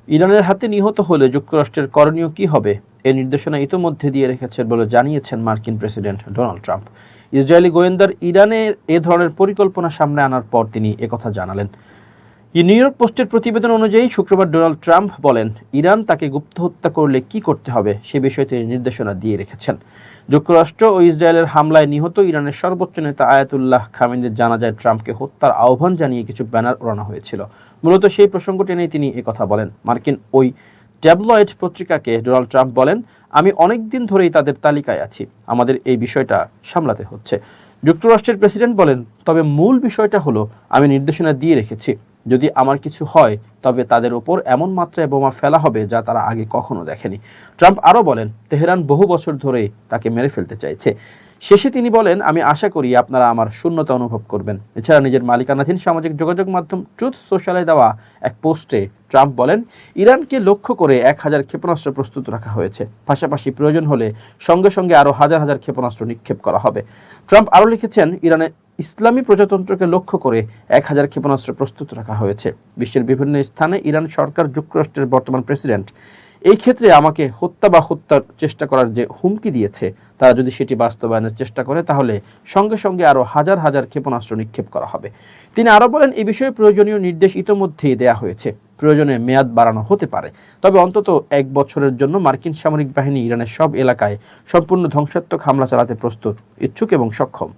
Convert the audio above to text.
ইরানের হাতে নিহত হলে যুক্তরাষ্ট্রের করণীয় কি হবে এ নির্দেশনা ইতোমধ্যে দিয়ে রেখেছেন বলে জানিয়েছেন মার্কিন প্রেসিডেন্ট ডোনাল্ড ট্রাম্প। ইসরায়েলি গোয়েন্দার ইরানের এ ধরনের পরিকল্পনা সামনে আনার পর তিনি একথা জানালেন। নিউ ইয়র্ক পোস্টের প্রতিবেদন অনুযায়ী শুক্রবার ডোনাল্ড ট্রাম্প বলেন, ইরান তাকে গুপ্ত হত্যা করলে কি করতে হবে সে বিষয়ে তিনি নির্দেশনা দিয়ে রেখেছেন। যুক্তরাষ্ট্র ও ইসরায়েলের হামলায় নিহত ইরানের সর্বোচ্চ নেতা আয়াতুল্লাহ খামেনির জানাজায় ট্রাম্পকে হত্যার আহ্বান জানিয়ে কিছু ব্যানার ওড়ানো হয়েছিল। মূলত সেই প্রসঙ্গ টেনেই তিনি একথা বলেন। মার্কিন ওই ট্যাবলয়েড পত্রিকাকে ডোনাল্ড ট্রাম্প বলেন, আমি অনেক দিন ধরেই তাদের তালিকায় আছি, আমাদের এই বিষয়টা সামলাতে হচ্ছে। যুক্তরাষ্ট্রের প্রেসিডেন্ট বলেন, তবে মূল বিষয়টা হলো আমি নির্দেশনা দিয়ে রেখেছি, যদি আমার কিছু হয় তবে তাদের ওপর এমন মাত্রায় বোমা ফেলা হবে যা তারা আগে কখনো দেখেনি। ট্রাম্প আরও বলেন, তেহরান বহু বছর ধরেই তাকে মেরে ফেলতে চাইছে। শেষে তিনি বলেন, আমি আশা করি আপনারা আমার শূন্যতা অনুভব করবেন। এছাড়া নিজের মালিকানাধীন সামাজিক যোগাযোগ মাধ্যম ট্রুথ সোশ্যালে দেওয়া এক পোস্টে ট্রাম্প বলেন, ইরানকে লক্ষ্য করে 1000 ক্ষেপণাস্ত্র প্রস্তুত রাখা হয়েছে, পাশাপাশি প্রয়োজন হলে সঙ্গে সঙ্গে আরও হাজার হাজার ক্ষেপণাস্ত্র নিক্ষেপ করা হবে। ট্রাম্প আরও লিখেছেন, ইরানে ইসলামী প্রজাতন্ত্রকে লক্ষ্য করে 1000 ক্ষেপণাস্ত্র প্রস্তুত রাখা হয়েছে। বিশ্বের বিভিন্ন স্থানে ইরান সরকার যুক্তরাষ্ট্রের বর্তমান প্রেসিডেন্ট এই ক্ষেত্রে আমাকে হত্যার চেষ্টা করার যে হুমকি দিয়েছে, তারা যদি সেটি বাস্তবায়নের চেষ্টা করে তাহলে সঙ্গে সঙ্গে আরও হাজার হাজার ক্ষেপণাস্ত্র নিক্ষেপ করা হবে। তিনি আরও বলেন, এই বিষয়ে প্রয়োজনীয় নির্দেশ ইতোমধ্যেই দেয়া হয়েছে, প্রয়োজনে মেয়াদ বাড়ানো হতে পারে, তবে অন্তত 1 বছরের জন্য মার্কিন সামরিক বাহিনী ইরানের সব এলাকায় সম্পূর্ণ ধ্বংসাত্মক হামলা চালাতে প্রস্তুত, ইচ্ছুক এবং সক্ষম।